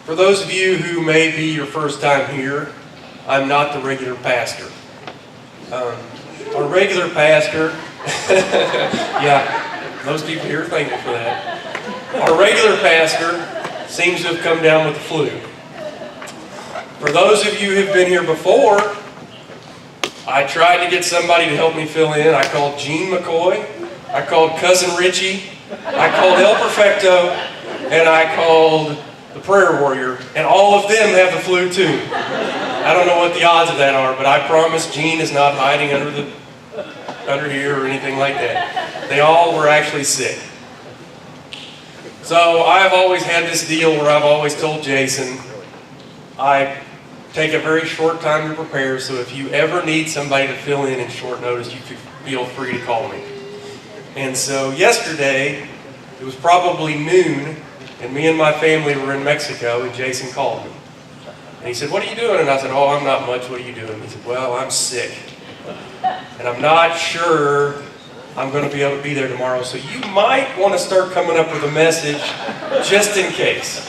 For those of you who may be your first time here, I'm not the regular pastor. Our regular pastor, yeah, most people here are thankful for that. Our regular pastor seems to have come down with the flu. For those of you who've been here before, I tried to get somebody to help me fill in. I called Gene McCoy, I called Cousin Richie, I called El Perfecto, and I called the Prayer Warrior, and all of them have the flu too. I don't know what the odds of that are, but I promise Gene is not hiding under here or anything like that. They all were actually sick. So I've always had this deal where I've always told Jason, I take a very short time to prepare, so if you ever need somebody to fill in short notice, you can feel free to call me. And so yesterday, it was probably noon, and me and my family were in Mexico, and Jason called me. And he said, "What are you doing?" And I said, "Oh, I'm not much. What are you doing?" He said, "Well, I'm sick. And I'm not sure I'm going to be able to be there tomorrow, so you might want to start coming up with a message just in case."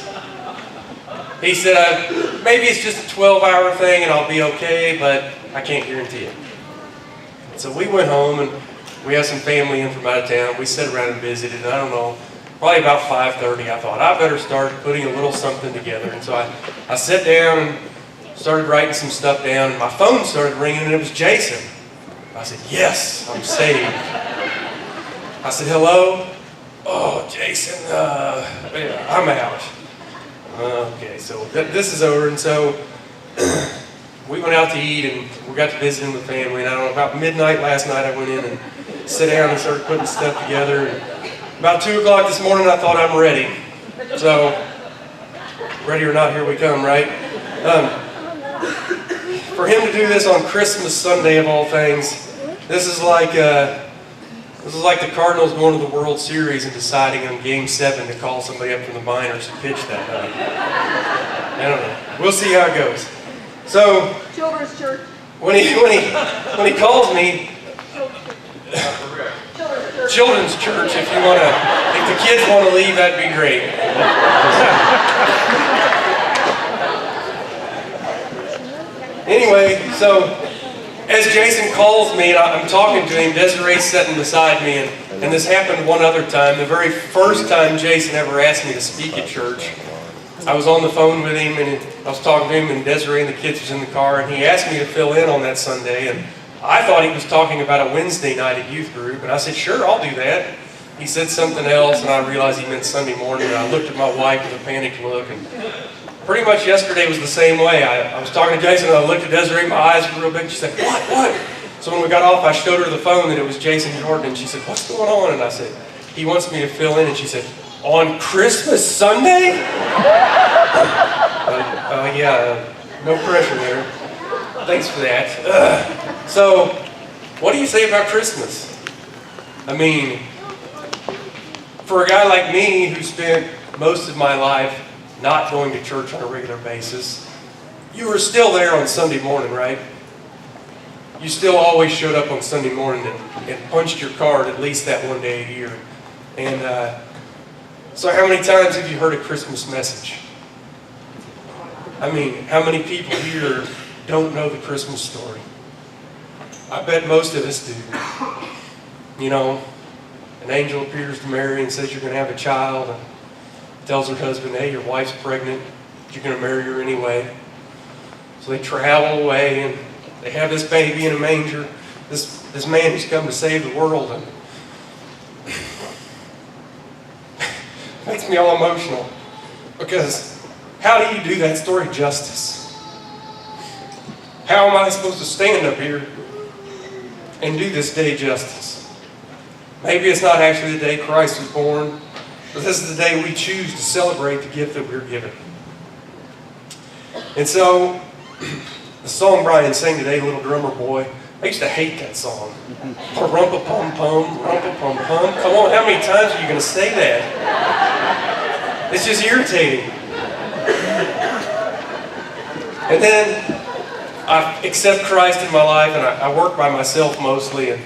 He said, "Maybe it's just a 12-hour thing and I'll be okay, but I can't guarantee it." So we went home and we had some family in from out of town. We sat around and visited, and I don't know, probably about 5:30, I thought, I better start putting a little something together. And so I sat down and started writing some stuff down, and my phone started ringing, and it was Jason. I said, "Yes, I'm saved." I said, "Hello?" "Oh, Jason, I'm out." Okay, so this is over, and so we went out to eat, and we got to visit with family, and I don't know, about midnight last night I went in and sat down and started putting stuff together, and about 2 o'clock this morning I thought, I'm ready. So, ready or not, here we come, right? For him to do this on Christmas Sunday of all things, this is like the Cardinals going to the World Series and deciding on Game 7 to call somebody up from the minors to pitch that night. I don't know. We'll see how it goes. So, Children's Church. when he calls me, Children's Church, if the kids want to leave, that'd be great. Anyway, so as Jason calls me and I'm talking to him, Desiree's sitting beside me, and this happened one other time. The very first time Jason ever asked me to speak at church, I was on the phone with him, and I was talking to him, and Desiree and the kids was in the car, and he asked me to fill in on that Sunday, and I thought he was talking about a Wednesday night at youth group, and I said, "Sure, I'll do that." He said something else, and I realized he meant Sunday morning, and I looked at my wife with a panicked look, and pretty much yesterday was the same way. I was talking to Jason, and I looked at Desiree, my eyes were real big, she said, What? So when we got off, I showed her the phone that it was Jason Jordan, and she said, "What's going on?" And I said, "He wants me to fill in," and she said, "On Christmas Sunday?" Yeah, no pressure there. Thanks for that. So, what do you say about Christmas? I mean, for a guy like me who spent most of my life not going to church on a regular basis, you were still there on Sunday morning, right? You still always showed up on Sunday morning and punched your card at least that one day a year. And so how many times have you heard a Christmas message? I mean, how many people here don't know the Christmas story? I bet most of us do. You know, an angel appears to Mary and says you're going to have a child, and tells her husband, "Hey, your wife's pregnant, but you're going to marry her anyway." So they travel away, and they have this baby in a manger, this man who's come to save the world, and makes me all emotional, because how do you do that story justice? How am I supposed to stand up here and do this day justice? Maybe it's not actually the day Christ was born, but this is the day we choose to celebrate the gift that we're given. And so, the song Brian sang today, "Little Drummer Boy," I used to hate that song. Rumpa-pum-pum, rumpa-pum-pum. Come on, how many times are you going to say that? It's just irritating. And then I accept Christ in my life, and I work by myself mostly. And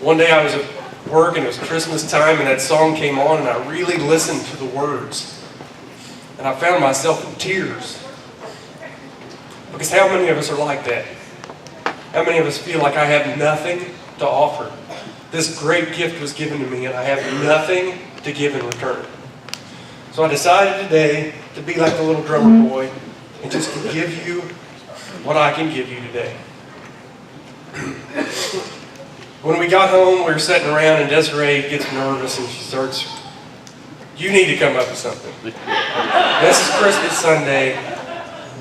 one day I was at work, and it was Christmas time, and that song came on, and I really listened to the words. And and I found myself in tears. Because how many of us are like that? How many of us feel like I have nothing to offer? This great gift was given to me, and I have nothing to give in return. So I decided today to be like the little drummer boy and just to give you what I can give you today. When we got home, we were sitting around, and Desiree gets nervous, and she starts, "You need to come up with something. This is Christmas Sunday.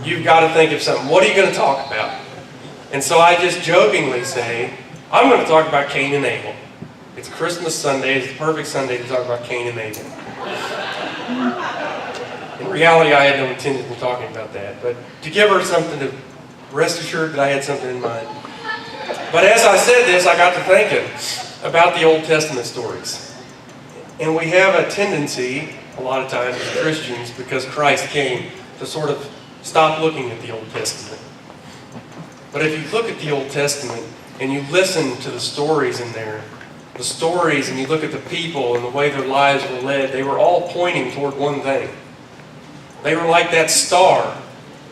You've got to think of something. What are you going to talk about?" And so I just jokingly say, "I'm going to talk about Cain and Abel. It's Christmas Sunday. It's the perfect Sunday to talk about Cain and Abel." In reality, I had no intention of talking about that, but to give her something to rest assured that I had something in mind. But as I said this, I got to thinking about the Old Testament stories. And we have a tendency, a lot of times as Christians, because Christ came, to sort of stop looking at the Old Testament. But if you look at the Old Testament and you listen to the stories in there, the stories, and you look at the people and the way their lives were led, they were all pointing toward one thing. They were like that star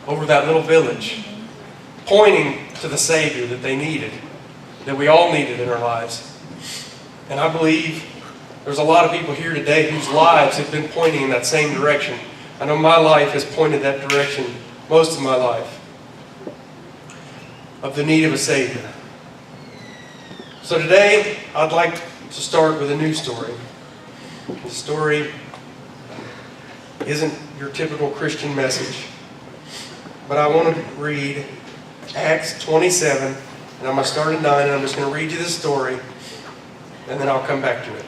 over that little village, pointing to the Savior that they needed, that we all needed in our lives. And I believe there's a lot of people here today whose lives have been pointing in that same direction. I know my life has pointed that direction most of my life, of the need of a Savior. So today, I'd like to start with a new story. The story isn't your typical Christian message, but I want to read Acts 27, and I'm going to start at 9, and I'm just going to read you this story, and then I'll come back to it.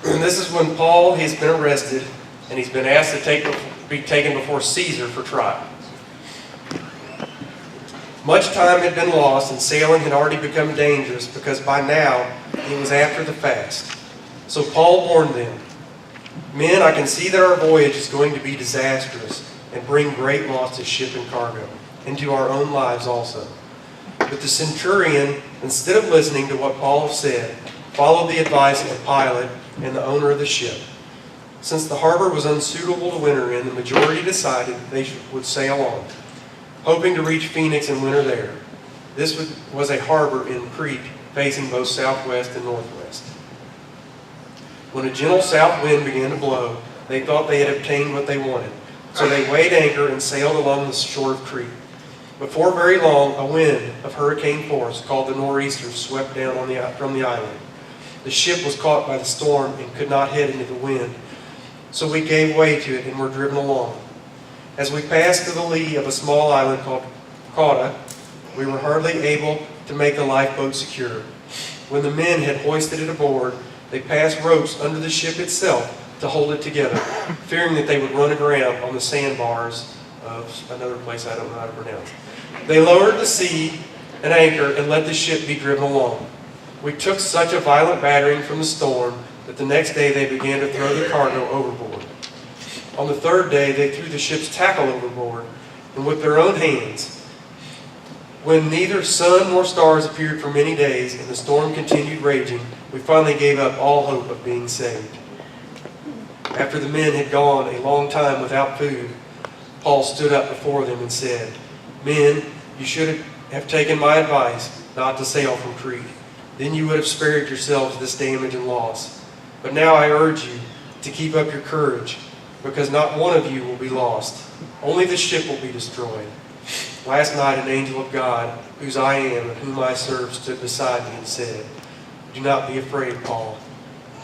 And this is when Paul has been arrested, and he's been asked to be taken before Caesar for trial. Much time had been lost, and sailing had already become dangerous, because by now it was after the fast. So Paul warned them, "Men, I can see that our voyage is going to be disastrous and bring great loss to ship and cargo, and to our own lives also." But the centurion, instead of listening to what Paul said, followed the advice of Pilate and the owner of the ship. Since the harbor was unsuitable to winter in, the majority decided they would sail on, hoping to reach Phoenix and winter there. This was a harbor in Crete, facing both southwest and northwest. When a gentle south wind began to blow, they thought they had obtained what they wanted. So they weighed anchor and sailed along the shore of Crete. Before very long, a wind of hurricane force, called the nor'easter, swept down from the island. The ship was caught by the storm and could not head into the wind, so we gave way to it and were driven along. As we passed to the lee of a small island called Cauda, we were hardly able to make the lifeboat secure. When the men had hoisted it aboard, they passed ropes under the ship itself to hold it together, fearing that they would run aground on the sandbars of another place I don't know how to pronounce. They lowered the sea and anchor and let the ship be driven along. We took such a violent battering from the storm that the next day they began to throw the cargo overboard. On the third day they threw the ship's tackle overboard, and with their own hands. When neither sun nor stars appeared for many days and the storm continued raging, we finally gave up all hope of being saved. After the men had gone a long time without food, Paul stood up before them and said, "Men, you should have taken my advice not to sail from Crete. Then you would have spared yourselves this damage and loss. But now I urge you to keep up your courage, because not one of you will be lost. Only the ship will be destroyed." Last night an angel of God, whose I am and whom I serve, stood beside me and said, "Do not be afraid, Paul.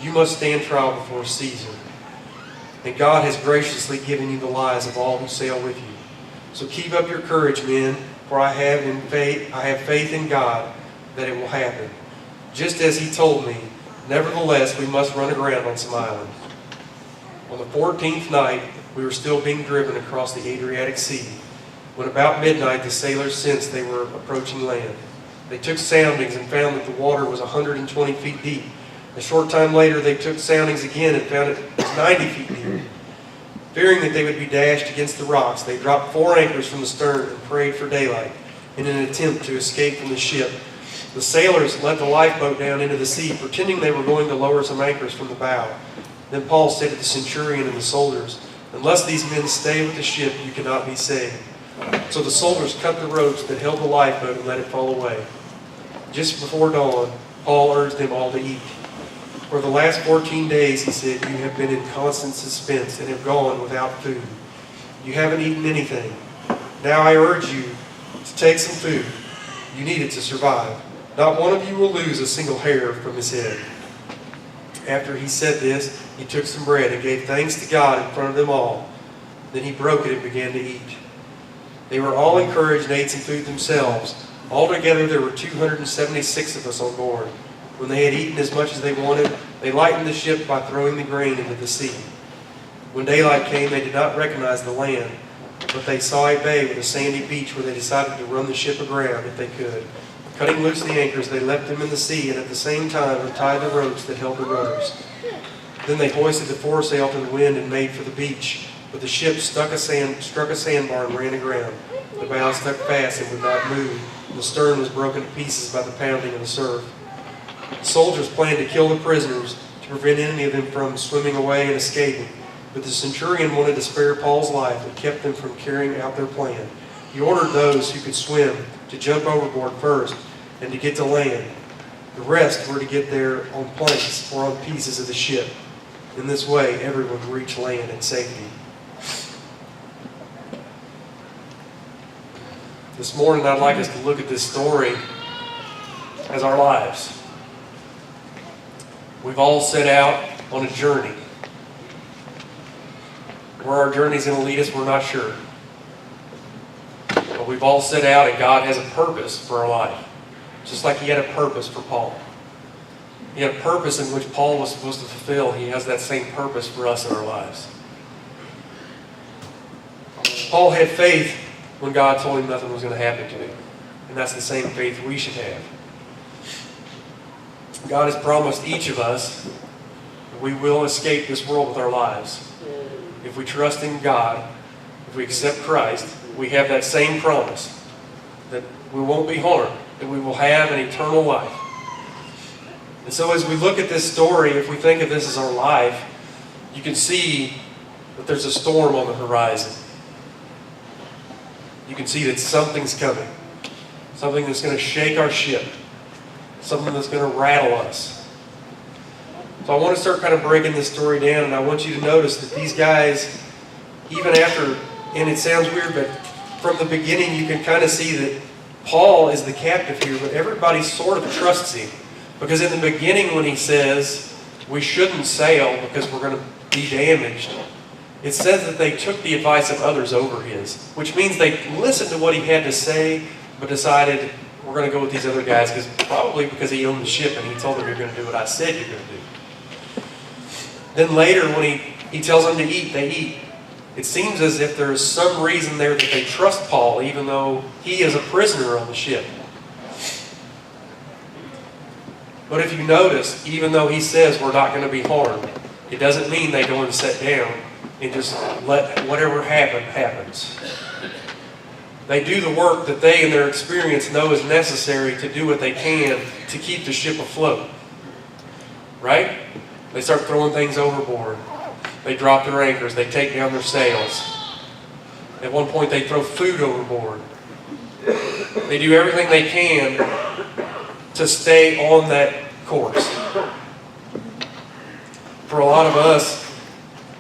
You must stand trial before Caesar. And God has graciously given you the lives of all who sail with you. So keep up your courage, men, for I have faith in God that it will happen. Just as he told me, nevertheless we must run aground on some island." On the 14th night, we were still being driven across the Adriatic Sea, when about midnight the sailors sensed they were approaching land. They took soundings and found that the water was 120 feet deep. A short time later they took soundings again and found it was 90 feet deep. Fearing that they would be dashed against the rocks, they dropped 4 anchors from the stern and prayed for daylight in an attempt to escape from the ship. The sailors let the lifeboat down into the sea, pretending they were going to lower some anchors from the bow. Then Paul said to the centurion and the soldiers, "Unless these men stay with the ship, you cannot be saved." So the soldiers cut the ropes that held the lifeboat and let it fall away. Just before dawn, Paul urged them all to eat. "For the last 14 days, he said, you have been in constant suspense and have gone without food. You haven't eaten anything. Now I urge you to take some food. You need it to survive. Not one of you will lose a single hair from his head." After he said this, he took some bread and gave thanks to God in front of them all. Then he broke it and began to eat. They were all encouraged and ate some food themselves. Altogether there were 276 of us on board. When they had eaten as much as they wanted, they lightened the ship by throwing the grain into the sea. When daylight came, they did not recognize the land, but they saw a bay with a sandy beach where they decided to run the ship aground if they could. Cutting loose the anchors, they left them in the sea and at the same time untied the ropes that held the rudders. Then they hoisted the foresail to the wind and made for the beach. But the ship struck a sandbar and ran aground. The bow stuck fast and would not move. And the stern was broken to pieces by the pounding of the surf. The soldiers planned to kill the prisoners to prevent any of them from swimming away and escaping. But the centurion wanted to spare Paul's life and kept them from carrying out their plan. He ordered those who could swim to jump overboard first and to get to land. The rest were to get there on planks or on pieces of the ship. In this way, everyone would reach land in safety. This morning, I'd like us to look at this story as our lives. We've all set out on a journey. Where our journey is going to lead us, we're not sure. But we've all set out, and God has a purpose for our life. Just like He had a purpose for Paul. He had a purpose in which Paul was supposed to fulfill. He has that same purpose for us in our lives. Paul had faith when God told him nothing was going to happen to him. And that's the same faith we should have. God has promised each of us that we will escape this world with our lives. If we trust in God, if we accept Christ, we have that same promise that we won't be harmed, that we will have an eternal life. And so as we look at this story, if we think of this as our life, you can see that there's a storm on the horizon. You can see that something's coming. Something that's going to shake our ship. Something that's going to rattle us. So I want to start kind of breaking this story down, and I want you to notice that these guys, even after, and it sounds weird, but from the beginning you can kind of see that Paul is the captive here, but everybody sort of trusts him. Because in the beginning when he says, we shouldn't sail because we're going to be damaged, it says that they took the advice of others over his, which means they listened to what he had to say, but decided, we're going to go with these other guys, probably because he owned the ship and he told them, you're going to do what I said you're going to do. Then later when he tells them to eat, they eat. It seems as if there is some reason there that they trust Paul, even though he is a prisoner on the ship. But if you notice, even though he says we're not going to be harmed, it doesn't mean they go and sit down and just let whatever happens. They do the work that they in their experience know is necessary to do what they can to keep the ship afloat. Right? They start throwing things overboard. They drop their anchors. They take down their sails. At one point they throw food overboard. They do everything they can to stay on that course. For a lot of us,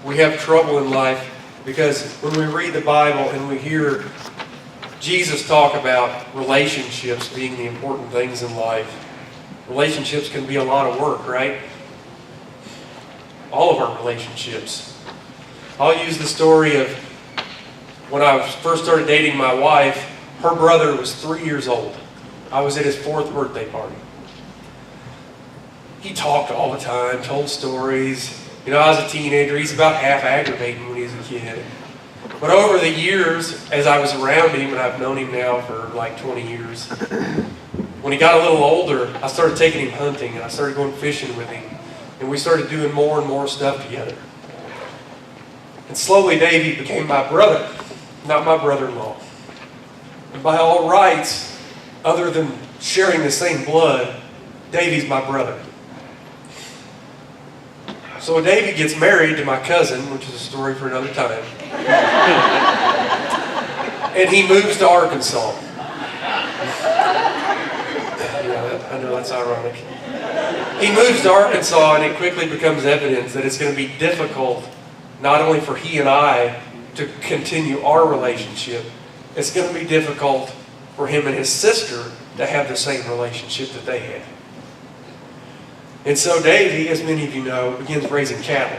we have trouble in life because when we read the Bible and we hear Jesus talk about relationships being the important things in life, relationships can be a lot of work, right? All of our relationships. I'll use the story of when I first started dating my wife, her brother was 3 years old. I was at his 4th birthday party. He talked all the time, told stories. You know, I was a teenager. He's about half aggravating when he was a kid. But over the years, as I was around him, and I've known him now for like 20 years, when he got a little older, I started taking him hunting, and I started going fishing with him. And we started doing more and more stuff together. And slowly Davey became my brother, not my brother-in-law. And by all rights, other than sharing the same blood, Davey's my brother. So Davey gets married to my cousin, which is a story for another time. And he moves to Arkansas. Yeah, I know that's ironic. He moves to Arkansas, and it quickly becomes evident that it's going to be difficult, not only for he and I to continue our relationship, it's going to be difficult for him and his sister to have the same relationship that they had. And so Davey, as many of you know, begins raising cattle.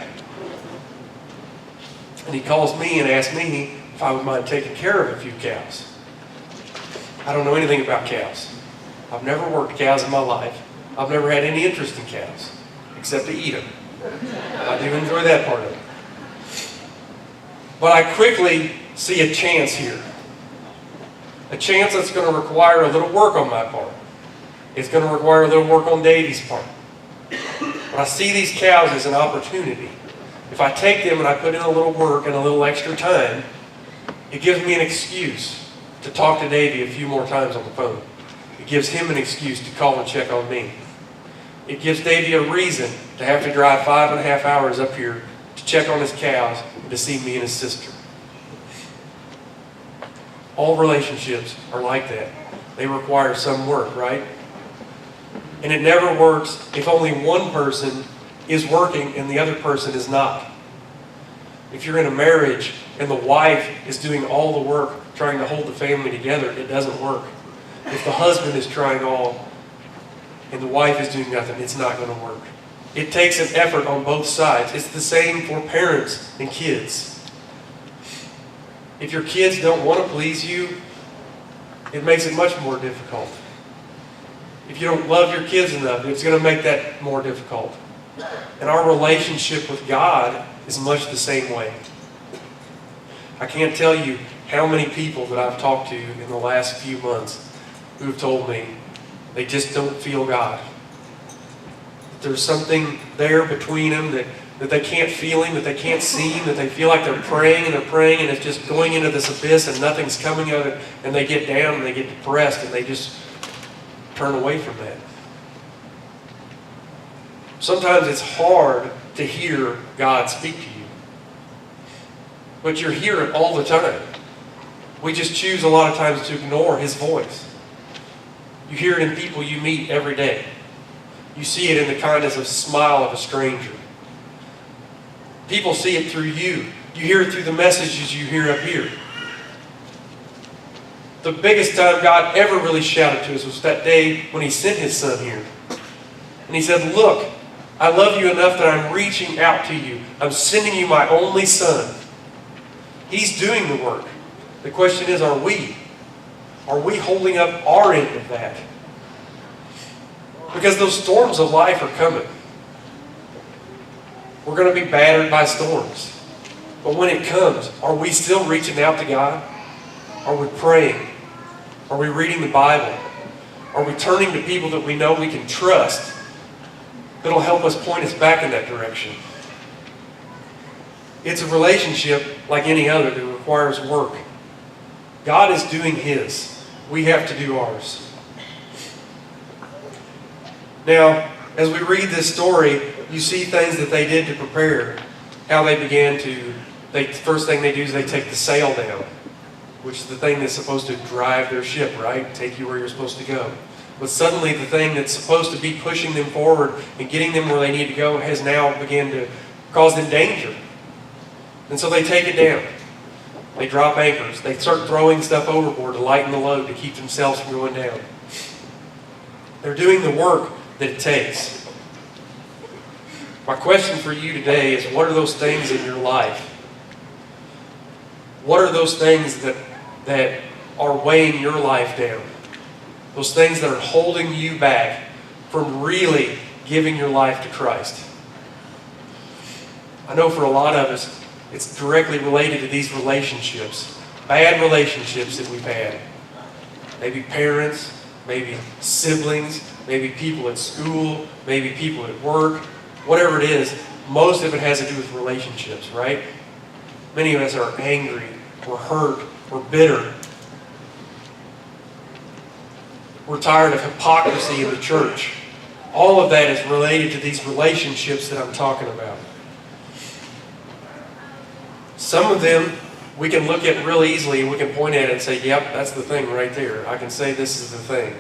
And he calls me and asks me if I would mind taking care of a few cows. I don't know anything about cows. I've never worked cows in my life. I've never had any interest in cows, except to eat them. I do enjoy that part of it. But I quickly see a chance here. A chance that's going to require a little work on my part. It's going to require a little work on Davey's part. But I see these cows as an opportunity. If I take them and I put in a little work and a little extra time, it gives me an excuse to talk to Davey a few more times on the phone. It gives him an excuse to call and check on me. It gives Davey a reason to have to drive 5.5 hours up here to check on his cows and to see me and his sister. All relationships are like that. They require some work, right? And it never works if only one person is working and the other person is not. If you're in a marriage and the wife is doing all the work trying to hold the family together, it doesn't work. If the husband is trying all and the wife is doing nothing, it's not going to work. It takes an effort on both sides. It's the same for parents and kids. If your kids don't want to please you, it makes it much more difficult. If you don't love your kids enough, it's going to make that more difficult. And our relationship with God is much the same way. I can't tell you how many people that I've talked to in the last few months who have told me they just don't feel God. There's something there between them that they can't feel Him, that they can't see Him, that they feel like they're praying and it's just going into this abyss and nothing's coming of it, and they get down and they get depressed and they just turn away from that. Sometimes it's hard to hear God speak to you. But you hear it all the time. We just choose a lot of times to ignore His voice. You hear it in people you meet every day. You see it in the kindness of smile of a stranger. People see it through you. You hear it through the messages you hear up here. The biggest time God ever really shouted to us was that day when He sent His Son here. And He said, "Look, I love you enough that I'm reaching out to you. I'm sending you my only Son." He's doing the work. The question is, are we? Are we holding up our end of that? Because those storms of life are coming. We're going to be battered by storms. But when it comes, are we still reaching out to God? Are we praying? Are we reading the Bible? Are we turning to people that we know we can trust that'll help us point us back in that direction? It's a relationship like any other that requires work. God is doing His. We have to do ours. Now, as we read this story, you see things that they did to prepare. How they began to, first thing they do is they take the sail down, which is the thing that's supposed to drive their ship, right? Take you where you're supposed to go. But suddenly the thing that's supposed to be pushing them forward and getting them where they need to go has now begun to cause them danger. And so they take it down. They drop anchors. They start throwing stuff overboard to lighten the load to keep themselves from going down. They're doing the work that it takes. My question for you today is, what are those things in your life? What are those things that are weighing your life down? Those things that are holding you back from really giving your life to Christ. I know for a lot of us, it's directly related to these relationships. Bad relationships that we've had. Maybe parents, maybe siblings, maybe people at school, maybe people at work. Whatever it is, most of it has to do with relationships, right? Many of us are angry, we're hurt, we're bitter. We're tired of hypocrisy in the church. All of that is related to these relationships that I'm talking about. Some of them we can look at real easily and we can point at it and say, yep, that's the thing right there. I can say this is the thing.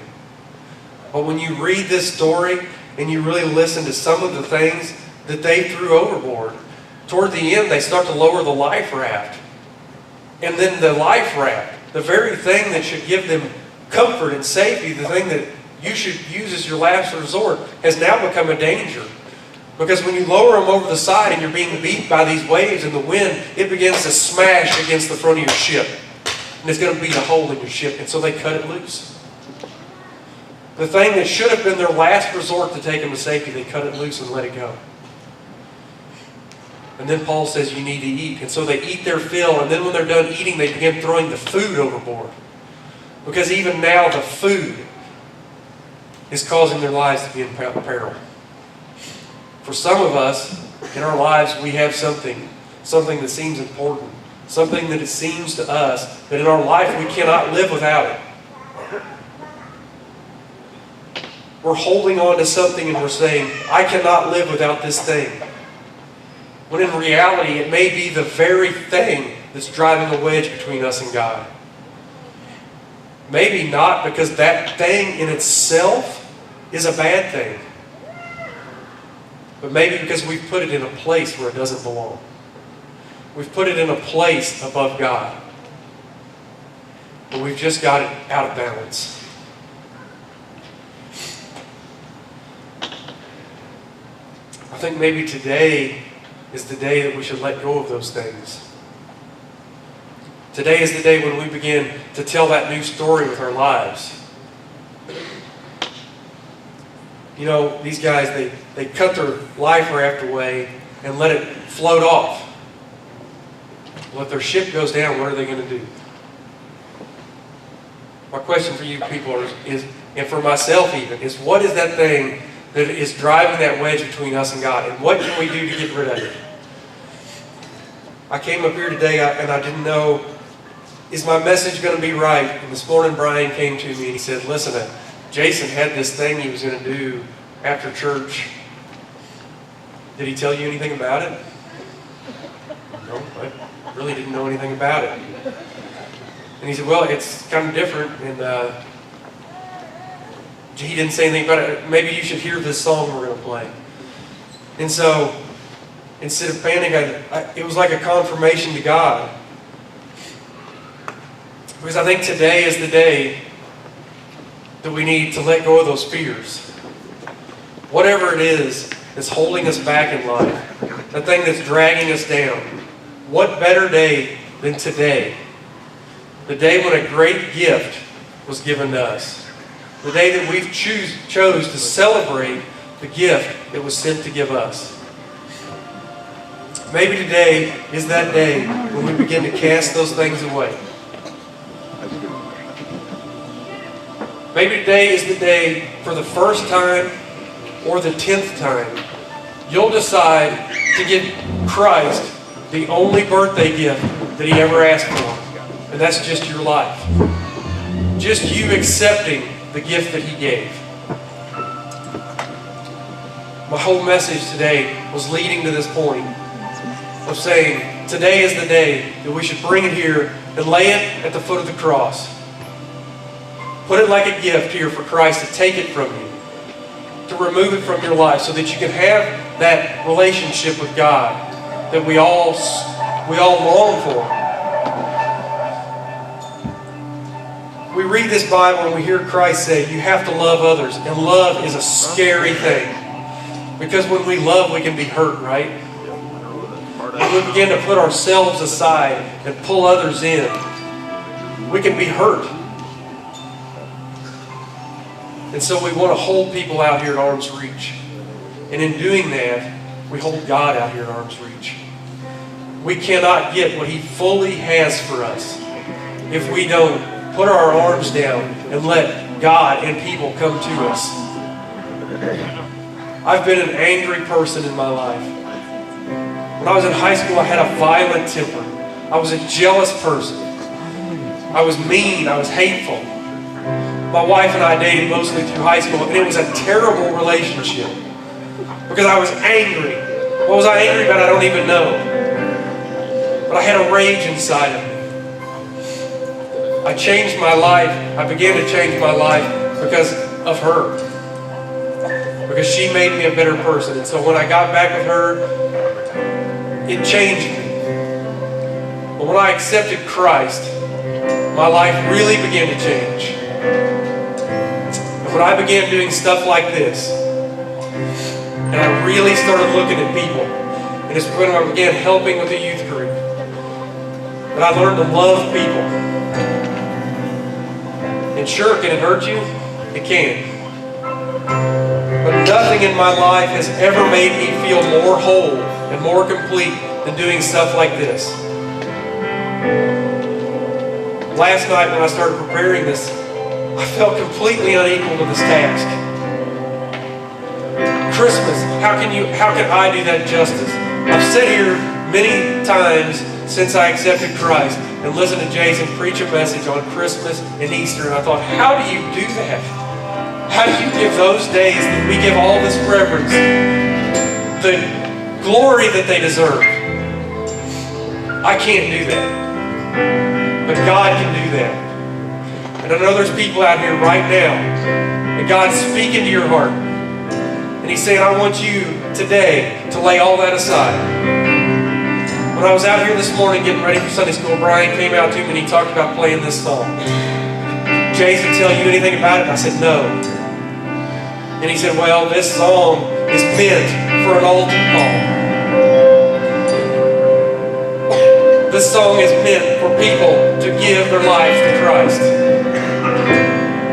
But when you read this story and you really listen to some of the things that they threw overboard, toward the end they start to lower the life raft. And then the life raft, the very thing that should give them comfort and safety, the thing that you should use as your last resort, has now become a danger. Because when you lower them over the side and you're being beat by these waves and the wind, it begins to smash against the front of your ship. And it's going to beat a hole in your ship. And so they cut it loose. The thing that should have been their last resort to take them to safety, they cut it loose and let it go. And then Paul says you need to eat. And so they eat their fill. And then when they're done eating, they begin throwing the food overboard. Because even now the food is causing their lives to be in peril. For some of us, in our lives, we have something that seems important, something that it seems to us that in our life we cannot live without it. We're holding on to something and we're saying, I cannot live without this thing. When in reality, it may be the very thing that's driving a wedge between us and God. Maybe not because that thing in itself is a bad thing. But maybe because we've put it in a place where it doesn't belong. We've put it in a place above God. But we've just got it out of balance. I think maybe today is the day that we should let go of those things. Today is the day when we begin to tell that new story with our lives. You know, these guys, they cut their life raft away and let it float off. Well, if their ship goes down, what are they going to do? My question for you people is, and for myself even, is what is that thing that is driving that wedge between us and God? And what can we do to get rid of it? I came up here today and I didn't know, is my message going to be right? And this morning Brian came to me and he said, listen, Jason had this thing he was going to do after church. Did he tell you anything about it? No, I really didn't know anything about it. And he said, well, it's kind of different. And he didn't say anything about it. Maybe you should hear this song we're going to play. And so, instead of panicking, it was like a confirmation to God. Because I think today is the day that we need to let go of those fears. Whatever it is that's holding us back in life, that thing that's dragging us down, what better day than today? The day when a great gift was given to us. The day that we chose to celebrate the gift that was sent to give us. Maybe today is that day when we begin to cast those things away. Maybe today is the day, for the first time or the 10th time, you'll decide to give Christ the only birthday gift that He ever asked for. And that's just your life. Just you accepting the gift that He gave. My whole message today was leading to this point of saying, today is the day that we should bring it here and lay it at the foot of the cross. Put it like a gift here for Christ to take it from you, to remove it from your life so that you can have that relationship with God that we all long for. We read this Bible and we hear Christ say, you have to love others. And love is a scary thing. Because when we love, we can be hurt, right? When we begin to put ourselves aside and pull others in, we can be hurt. And so we want to hold people out here at arm's reach. And in doing that, we hold God out here at arm's reach. We cannot get what He fully has for us if we don't put our arms down and let God and people come to us. I've been an angry person in my life. When I was in high school, I had a violent temper. I was a jealous person. I was mean. I was hateful. My wife and I dated mostly through high school, and it was a terrible relationship because I was angry. What was I angry about? I don't even know. but I had a rage inside of me. I changed my life. I began to change my life because of her. Because she made me a better person. And so when I got back with her, it changed me. But when I accepted Christ, my life really began to change. And when I began doing stuff like this, and I really started looking at people, and it's when I began helping with the youth group, that I learned to love people. And sure, can it hurt you? It can. But nothing in my life has ever made me feel more whole and more complete than doing stuff like this. Last night when I started preparing this, I felt completely unequal to this task. Christmas, how can I do that justice? I've sat here many times since I accepted Christ and listened to Jason preach a message on Christmas and Easter, and I thought, how do you do that? How do you give those days that we give all this reverence the glory that they deserve? I can't do that. But God can do that. And I know there's people out here right now that God's speaking to your heart. And He's saying, I want you today to lay all that aside. When I was out here this morning getting ready for Sunday school, Brian came out to me and he talked about playing this song. Jason, tell you anything about it? I said, no. And he said, well, this song is meant for an altar call. This song is meant for people to give their lives to Christ.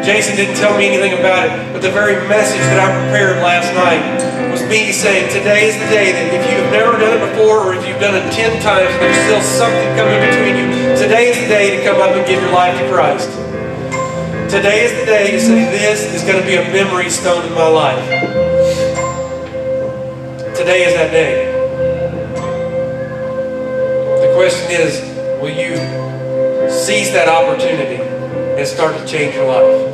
Jason didn't tell me anything about it, but the very message that I prepared last night was me saying, today is the day that if you have never done it before, or if you've done it 10 times and there's still something coming between you, today is the day to come up and give your life to Christ. Today is the day to say, this is going to be a memory stone in my life. Today is that day. The question is, will you seize that opportunity and start to change your life?